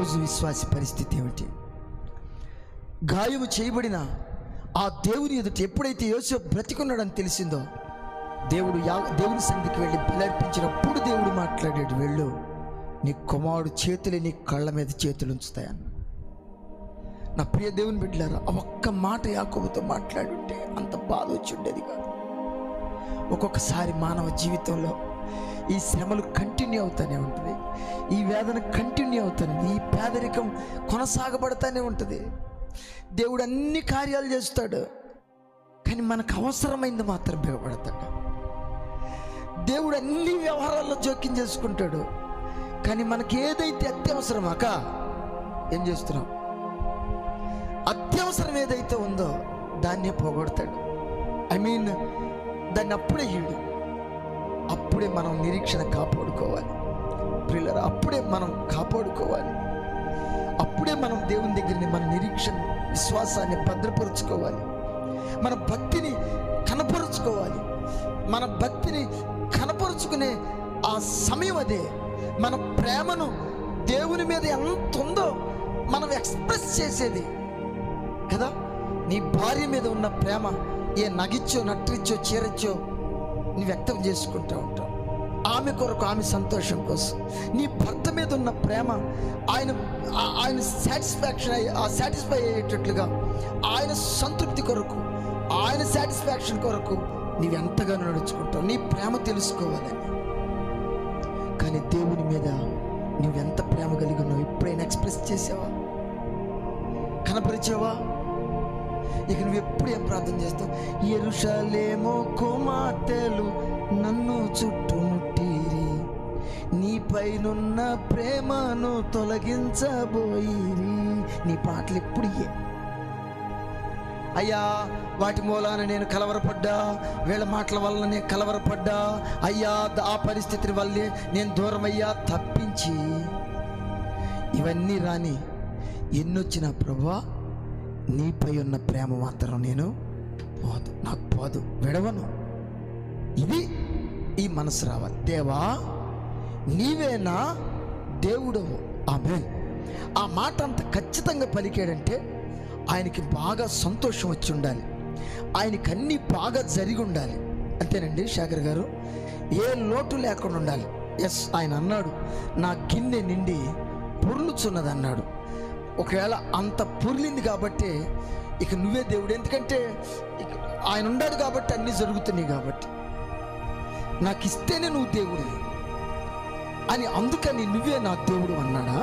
ఈరోజు విశ్వాసి పరిస్థితి ఏమిటి? గాయము చేయబడిన ఆ దేవుని ఎదుట ఎప్పుడైతే యోసేపు బ్రతికున్నాడని తెలిసిందో, దేవుని సన్నిధికి వెళ్ళి బలర్పించినప్పుడు దేవుడు మాట్లాడాడు, వెళ్ళు, నీ కుమారుడు చేతులే నీ కళ్ళ మీద చేతులు ఉంచుతాయన్న. నా ప్రియ దేవుని బిడ్డలారా, ఆ ఒక్క మాట యాకోబుతో మాట్లాడుంటే అంత బాధ వచ్చి ఉండేది కాదు. ఒక్కొక్కసారి మానవ జీవితంలో ఈ శ్రమలు కంటిన్యూ అవుతూనే ఉంటుంది, ఈ వేదన కంటిన్యూ అవుతుంది, ఈ పేదరికం కొనసాగబడుతూనే ఉంటుంది. దేవుడు అన్ని కార్యాలు చేస్తాడు, కానీ మనకు అవసరమైంది మాత్రం బిగపడతాడు. దేవుడు అన్ని వ్యవహారాల్లో జోక్యం చేసుకుంటాడు, కానీ మనకి ఏదైతే అత్యవసరమాక ఏం చేస్తున్నాం? అత్యవసరం ఏదైతే ఉందో దాన్నే పోగొడతాడు. దాన్ని అప్పుడే ఇడు. అప్పుడే మనం నిరీక్షణ కాపాడుకోవాలి ప్రియులారా, అప్పుడే మనం కాపాడుకోవాలి. అప్పుడే మనం దేవుని దగ్గరని మన నిరీక్షణ విశ్వాసాన్ని భద్రపరుచుకోవాలి. మన భక్తిని కనపరుచుకోవాలి. మన భక్తిని కనపరుచుకునే ఆ సమయం అదే. మన ప్రేమను దేవుని మీద ఎంత ఉందో మనం ఎక్స్ప్రెస్ చేసేది కదా. నీ భార్య మీద ఉన్న ప్రేమ ఏ నగిచ్చో నట్టిచ్చో చీరచ్చో నీ వ్యక్తం చేసుకుంటూ ఉంటావు. ఆమె కొరకు, ఆమె సంతోషం కోసం. నీ భర్త మీద ఉన్న ప్రేమ ఆయన సాటిస్ఫై అయ్యేటట్లుగా, ఆయన సంతృప్తి కొరకు, ఆయన సాటిస్ఫాక్షన్ కొరకు నీవు ఎంతగానో నడుచుకుంటావు. నీ ప్రేమ తెలుసుకోవాలని. కానీ దేవుని మీద నువ్వెంత ప్రేమ కలిగి ఉన్నావు ఎప్పుడైనా ఎక్స్ప్రెస్ చేసావా? కనపరిచావా? ఇక నువ్వు ఎప్పుడు ఏం ప్రార్థన చేస్తావు? యెరూషలేము కుమార్తెలు నన్ను చుట్టుముట్టిరి, నీపైనున్న ప్రేమను తొలగించబోయిరి. నీ పాటలు ఎప్పుడు అయ్యా, వాటి మూలాన నేను కలవరపడ్డా, వీళ్ళ మాటల వల్ల నేను కలవరపడ్డా, అయ్యా ఆ పరిస్థితి వల్లే నేను దూరమయ్యా తప్పించి. ఇవన్నీ రాని ఎన్నొచ్చినా ప్రభువా, నీపై ఉన్న ప్రేమ మాత్రం నేను నాకు పోదు, విడవను. ఇది ఈ మనసు రావాలి. దేవా, నీవేనా దేవుడవు. ఆమేన్. ఆ మాట అంత ఖచ్చితంగా పలికాడంటే ఆయనకి బాగా సంతోషం వచ్చి ఉండాలి, ఆయనకి అన్నీ బాగా జరిగి ఉండాలి. అంతేనండి శేఖర్ గారు, ఏ లోటు లేకుండా ఉండాలి. ఎస్, ఆయన అన్నాడు, నా గిన్నె నిండి పొర్లుచున్నది అన్నాడు. ఒకవేళ అంత పొర్లింది కాబట్టి ఇక నువ్వే దేవుడు. ఎందుకంటే ఆయన ఉన్నాడు కాబట్టి అన్నీ జరుగుతున్నాయి కాబట్టి. నాకు ఇస్తేనే నువ్వు దేవుడివి అని, అందుకని నువ్వే నా దేవుడు అన్నాడా?